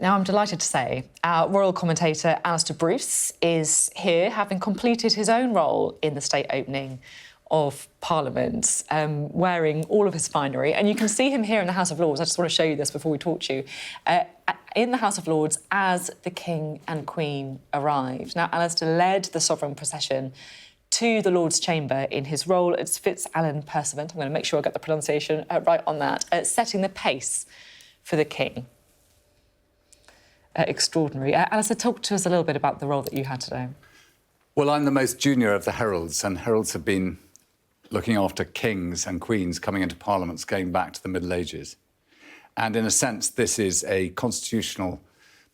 Now, I'm delighted to say our royal commentator, Alastair Bruce, is here, having completed his own role in the state opening of Parliament, wearing all of his finery. And you can see him here in the House of Lords. I just want to show you this before we talk to you. In the House of Lords as the King and Queen arrived. Now, Alastair led the sovereign procession to the Lord's Chamber in his role as Fitz-Alan Pursuant. I'm going to make sure I get the pronunciation right on that, setting the pace for the King. Extraordinary. Alastair, talk to us a little bit about the role that you had today. Well, I'm the most junior of the Heralds, and Heralds have been looking after kings and queens coming into parliaments going back to the Middle Ages. And in a sense, this is a constitutional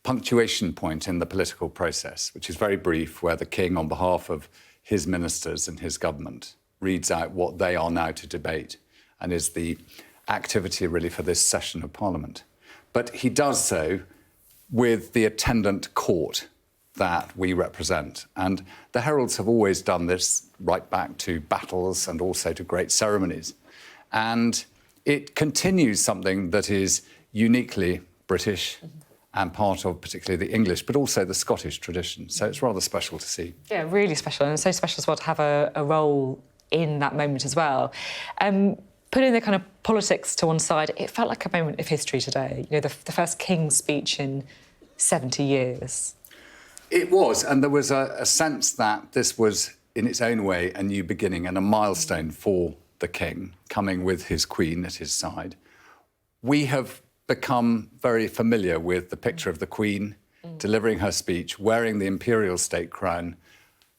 punctuation point in the political process, which is very brief, where the king, on behalf of his ministers and his government, reads out what they are now to debate and is the activity really for this session of Parliament. But he does so with the attendant court that we represent. And the Heralds have always done this right back to battles and also to great ceremonies. And it continues something that is uniquely British and part of particularly the English, but also the Scottish tradition. So it's rather special to see. Yeah, really special, and so special as well to have a role in that moment as well. Putting the kind of politics to one side, it felt like a moment of history today. You know, the first King's speech in 70 years. It was, and there was a sense that this was, in its own way, a new beginning and a milestone for the King, coming with his Queen at his side. We have become very familiar with the picture of the Queen delivering her speech, wearing the imperial state crown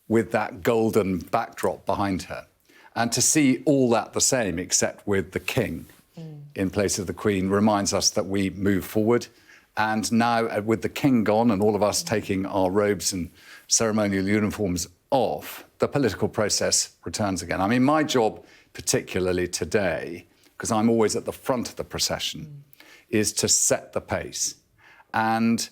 with that golden backdrop behind her. And to see all that the same, except with the King in place of the Queen, reminds us that we move forward. And now, with the King gone and all of us taking our robes and ceremonial uniforms off, the political process returns again. I mean, my job, particularly today, because I'm always at the front of the procession, is to set the pace. And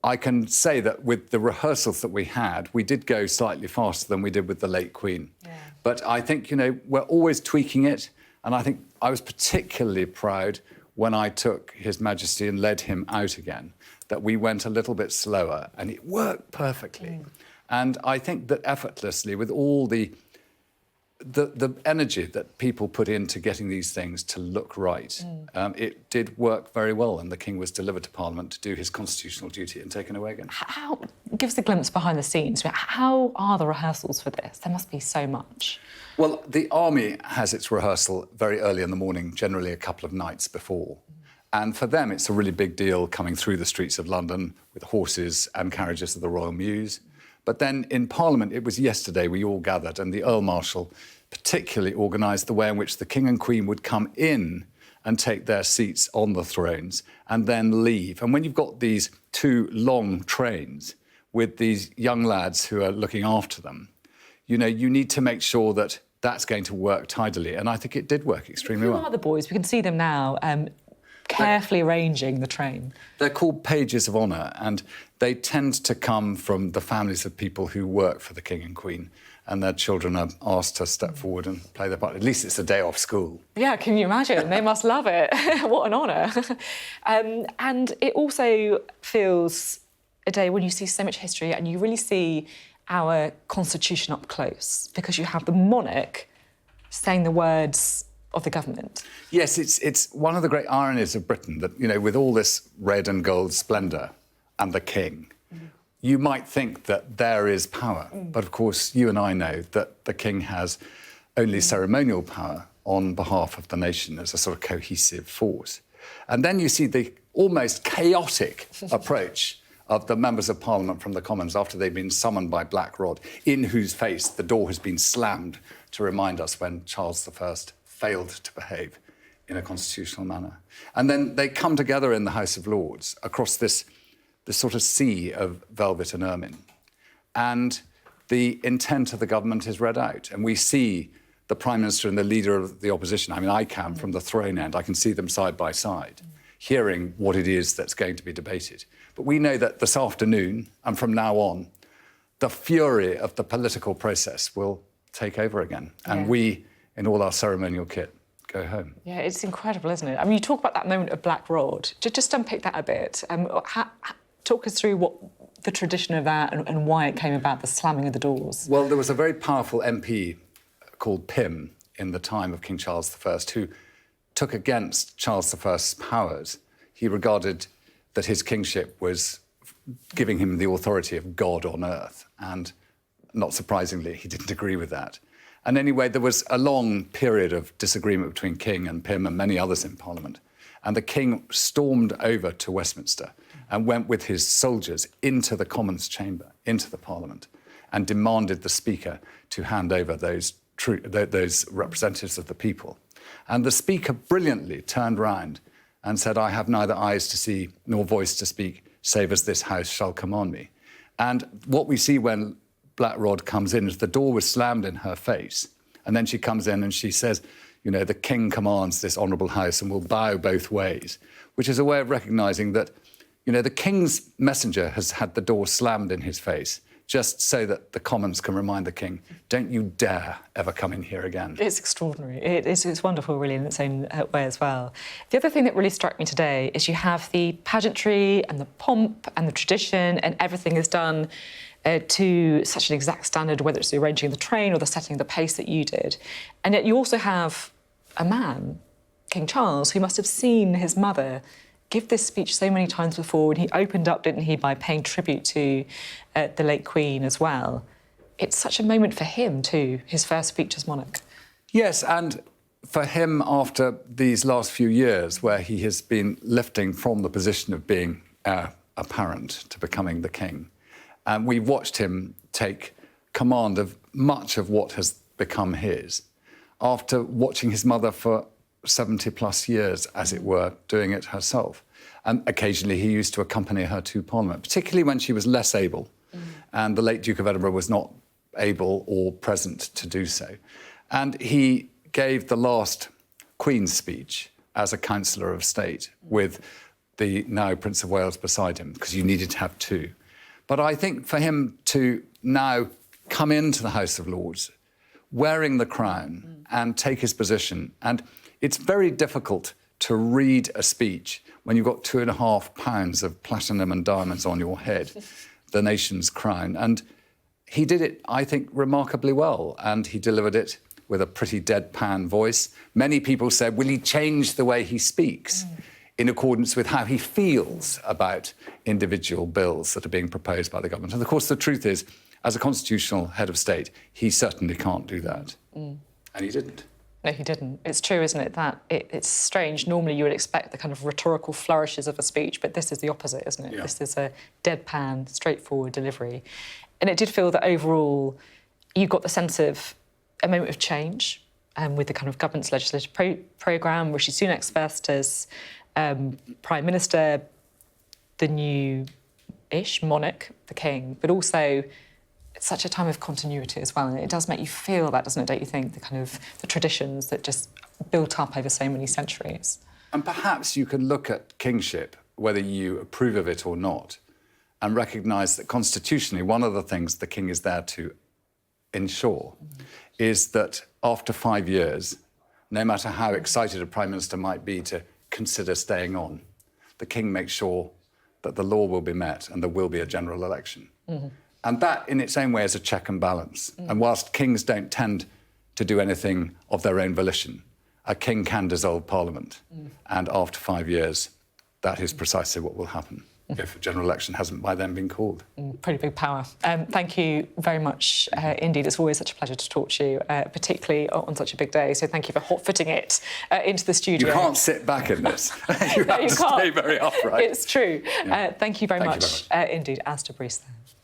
I can say that with the rehearsals that we had, we did go slightly faster than we did with the late Queen. Yeah. But I think, you know, we're always tweaking it. And I think I was particularly proud when I took His Majesty and led him out again, that we went a little bit slower and it worked perfectly. And I think that effortlessly, with all the energy that people put into getting these things to look right, it did work very well, and the King was delivered to Parliament to do his constitutional duty and taken away again. Give us a glimpse behind the scenes. How are the rehearsals for this? There must be so much. Well, the army has its rehearsal very early in the morning, generally a couple of nights before. And for them, it's a really big deal coming through the streets of London with horses and carriages of the Royal Mews. But then in Parliament, it was yesterday we all gathered, and the Earl Marshal particularly organised the way in which the King and Queen would come in and take their seats on the thrones and then leave. And when you've got these two long trains with these young lads who are looking after them, you know, you need to make sure that that's going to work tidily. And I think it did work extremely well. Who are the boys? We can see them now carefully arranging the train. They're called pages of honour, and they tend to come from the families of people who work for the King and Queen, and their children are asked to step forward and play their part. At least it's a day off school. Yeah, can you imagine? They must love it. What an honour. And it also feels a day when you see so much history and you really see our constitution up close, because you have the monarch saying the words of the government. Yes, it's one of the great ironies of Britain that, you know, with all this red and gold splendour and the King, you might think that there is power. But of course, you and I know that the King has only ceremonial power on behalf of the nation as a sort of cohesive force. And then you see the almost chaotic approach of the members of Parliament from the Commons after they've been summoned by Black Rod, in whose face the door has been slammed to remind us when Charles I failed to behave in a constitutional manner. And then they come together in the House of Lords across this sort of sea of velvet and ermine. And the intent of the government is read out. And we see the Prime Minister and the Leader of the Opposition. I mean, I can from the throne end. I can see them side by side, hearing what it is that's going to be debated. But we know that this afternoon, and from now on, the fury of the political process will take over again. And we, in all our ceremonial kit, go home. Yeah, it's incredible, isn't it? I mean, you talk about that moment of Black Rod. Just unpick that a bit. Talk us through what the tradition of that and why it came about, the slamming of the doors. Well, there was a very powerful MP called Pym in the time of King Charles I who took against Charles I's powers. He regarded that his kingship was giving him the authority of God on earth, and not surprisingly, he didn't agree with that. And anyway, there was a long period of disagreement between King and Pym and many others in Parliament. And the King stormed over to Westminster and went with his soldiers into the Commons chamber, into the Parliament, and demanded the Speaker to hand over those representatives of the people. And the Speaker brilliantly turned round and said, "I have neither eyes to see nor voice to speak, save as this House shall command me." And what we see when Black Rod comes in is the door was slammed in her face. And then she comes in and she says, you know, the King commands this honourable House and will bow both ways, which is a way of recognising that, you know, the King's messenger has had the door slammed in his face just so that the Commons can remind the King, don't you dare ever come in here again. It's extraordinary. It's wonderful, really, in its own way as well. The other thing that really struck me today is you have the pageantry and the pomp and the tradition, and everything is done to such an exact standard, whether it's the arranging of the train or the setting of the pace that you did. And yet you also have a man, King Charles, who must have seen his mother give this speech so many times before, and he opened up, didn't he, by paying tribute to the late Queen as well. It's such a moment for him too, his first speech as monarch. Yes, and for him after these last few years where he has been lifting from the position of being a parent to becoming the king, and we've watched him take command of much of what has become his, after watching his mother for 70 plus years, as it were, doing it herself. And occasionally he used to accompany her to Parliament, particularly when she was less able, and the late Duke of Edinburgh was not able or present to do so. And he gave the last Queen's speech as a Councillor of State with the now Prince of Wales beside him, because you needed to have two. But I think for him to now come into the House of Lords wearing the crown and take his position, and it's very difficult to read a speech when you've got 2.5 pounds of platinum and diamonds on your head, the nation's crown. And he did it, I think, remarkably well, and he delivered it with a pretty deadpan voice. Many people said, will he change the way he speaks in accordance with how he feels about individual bills that are being proposed by the government? And of course, the truth is, as a constitutional head of state, he certainly can't do that. And he didn't. No, he didn't. It's true, isn't it, that it's strange. Normally you would expect the kind of rhetorical flourishes of a speech, but this is the opposite, isn't it? Yeah. This is a deadpan, straightforward delivery. And it did feel that overall you got the sense of a moment of change with the kind of government's legislative programme, Rishi Sunak's first as Prime Minister, the new-ish monarch, the King, but also it's such a time of continuity as well, and it does make you feel that, doesn't it, don't you think, the traditions that just built up over so many centuries. And perhaps you can look at kingship, whether you approve of it or not, and recognise that constitutionally one of the things the king is there to ensure is that after 5 years, no matter how excited a Prime Minister might be to consider staying on, the king makes sure that the law will be met and there will be a general election. And that, in its own way, is a check and balance. And whilst kings don't tend to do anything of their own volition, a king can dissolve Parliament. And after 5 years, that is precisely what will happen if a general election hasn't by then been called. Pretty big power. Thank you very much indeed. It's always such a pleasure to talk to you, particularly on such a big day. So thank you for hot-footing it into the studio. You can't sit back in this. You have to stay very upright. It's true. Yeah. Thank you very much indeed. Alastair Bruce there.